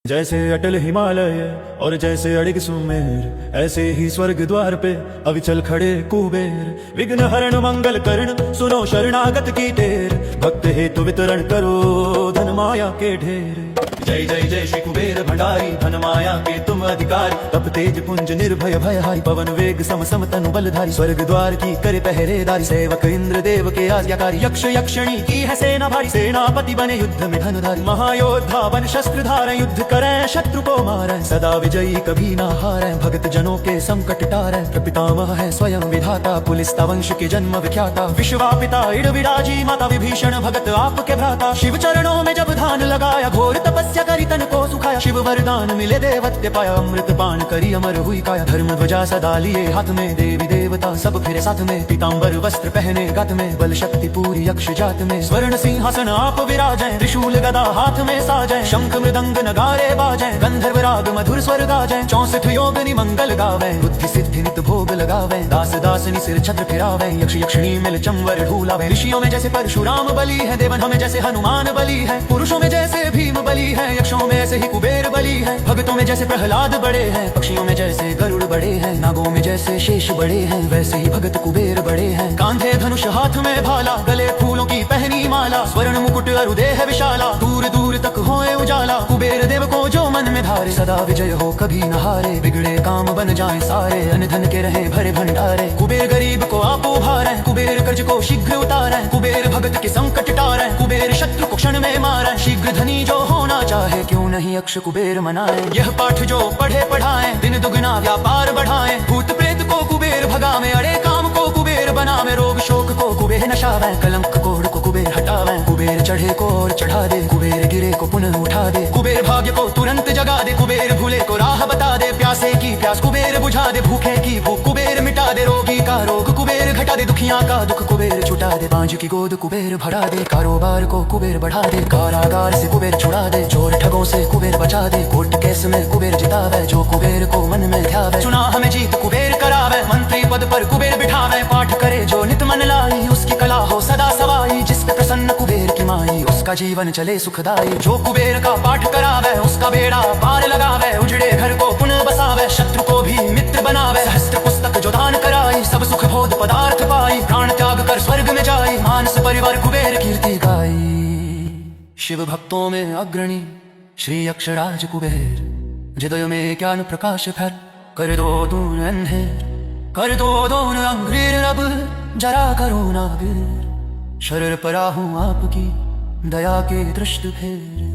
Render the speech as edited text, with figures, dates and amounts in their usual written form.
जैसे अटल हिमालय और जैसे अड़िग सुमेर, ऐसे ही स्वर्ग द्वार पे अविचल खड़े कुबेर। विघ्न हरण मंगल करण सुनो शरणागत की टेर, भक्त हेतु वितरण करो धन माया के ढेर। जय जय जय श्री कुबेर भंडारी, धन माया के तुम अधिकारी। तप तेज पुंज निर्भय भयहारी, पवन वेग सम सम तनु बलधारी। स्वर्ग द्वार की करे पहरेदारी, सेवक इंद्र देव के आज्ञाकारी। यक्ष यक्षिणी की है सेना भारी, सेनापति बने युद्ध में धनुधारी। महायोद्धा बन शस्त्र धारे, युद्ध करें शत्रु को मारें। सदा विजयी कभी ना हारें, भगत जनों के संकट टारें। प्रपितामह है स्वयं विधाता, पुलिस्ता वंश के जन्म विख्याता। विश्वापिता इड़ विराजी, माता विभीषण भगत आपके भ्राता। शिव चरणों में जब ध्यान लगाया, घोर तपस्या करी तन को सुखाया। शिव वरदान मिले देवत्य पाया, अमृत पान करी अमर हुई काया। धर्म ध्वजा सदा लिए हाथ में, देवी देवता सब फिरे साथ में। पीताम्बर वस्त्र पहने गत में, बल शक्ति पूरी यक्ष जात में। स्वर्ण सिंहासन आप विराजें, त्रिशूल गदा हाथ में साजें। शंख मृदंग नगारे बाजें, गंधर्व राग मधुर स्वर गाजें। 64 योगिनी मंगल गावें, बुद्धि सिद्धि नित भोग लगावें। दास दासनी सिर छत्र फिरावें, यक्ष यक्षिणी मिल चंवर ढूलावें। ऋषियों में जैसे परशुराम बली है, देवन में जैसे हनुमान बली है। पुरुषों में जैसे भीम बली है, यक्षों में ऐसे ही कुबेर बली है। भक्तों में जैसे प्रहलाद बड़े हैं, पक्षियों में जैसे गरुड़ बड़े हैं। नागों में जैसे शेष बड़े हैं, वैसे ही भगत कुबेर बड़े हैं। कांधे धनुष हाथ में भाला, गले फूलों की पहनी माला। स्वर्ण मुकुट अरुदेह विशाला, दूर दूर तक होए उजाला। कुबेर देव को जो मन में धारे, सदा विजय हो कभी न हारे। बिगड़े काम बन जाए सारे, अन्न धन के रहे भरे भंडारे। कुबेर गरीब को आप उभारे, कुबेर कर्ज को शीघ्र उतारे। कुबेर भगत के संकट टारे, कुबेर शत्रु को क्षण में मारे। शीघ्र धनी जो होना चाहे, क्यों नहीं अक्ष कुबेर मनाए। यह पाठ जो पढ़े पढ़ाए, दिन दुगना व्यापार बढ़ाए। भूत प्रेत को कुबेर भगावे, अड़े काम को कुबेर बनावे। रोग शोक को कुबेर नशावे, कलंक कोढ़ को कुबेर हटावे। कुबेर चढ़े को और चढ़ा दे, कुबेर गिरे को पुनः उठा दे। कुबेर भाग्य को तुरंत जगा दे, कुबेर भूले को राह बता दे। प्यासे की प्यास कुबेर बुझा दे, भूखे की भूख कुबेर मिटा दे। रोगी का रोग कुबेर घटा दे, दुखियां का दुख कुबेर छुटा दे। बांझ की गोद कुबेर भरा दे, कारोबार को कुबेर बढ़ा दे। कारागार से कुबेर छुड़ा दे, चोर ठगों से कुबेर बचा दे। कोर्ट केस में कुबेर जितावे, जो कुबेर को मन में ध्यावे। चुनाव में जीत कुबेर करावे, मंत्री पद पर कुबेर बिठावे। पाठ करे जो नित मन लाई, उसकी कला हो सदा सवाई। जिस पे प्रसन्न कुबेर की माई, उसका जीवन चले सुखदाई। जो कुबेर का पाठ करावे, उसका बेड़ा पार लगावे। उजड़े घर को पुनः बसावे, शत्रु को भी मित्र बनावे। सहस्त्र पुस्तक जो दान कराई, सब सुख भोग पदार्थ पाई। प्राण त्याग कर स्वर्ग में जाई, मानस परिवार कुबेर कीर्ति गाई। शिव भक्तों में अग्रणी श्री अक्षराज कुबेर, हृदय में ज्ञान प्रकाश फैल। कर दो दूर अंधेर, कर दो दूर अंग्रेर। अब जरा करो ना वीर, शरर परा हूँ आपकी दया के दृष्ट फेर।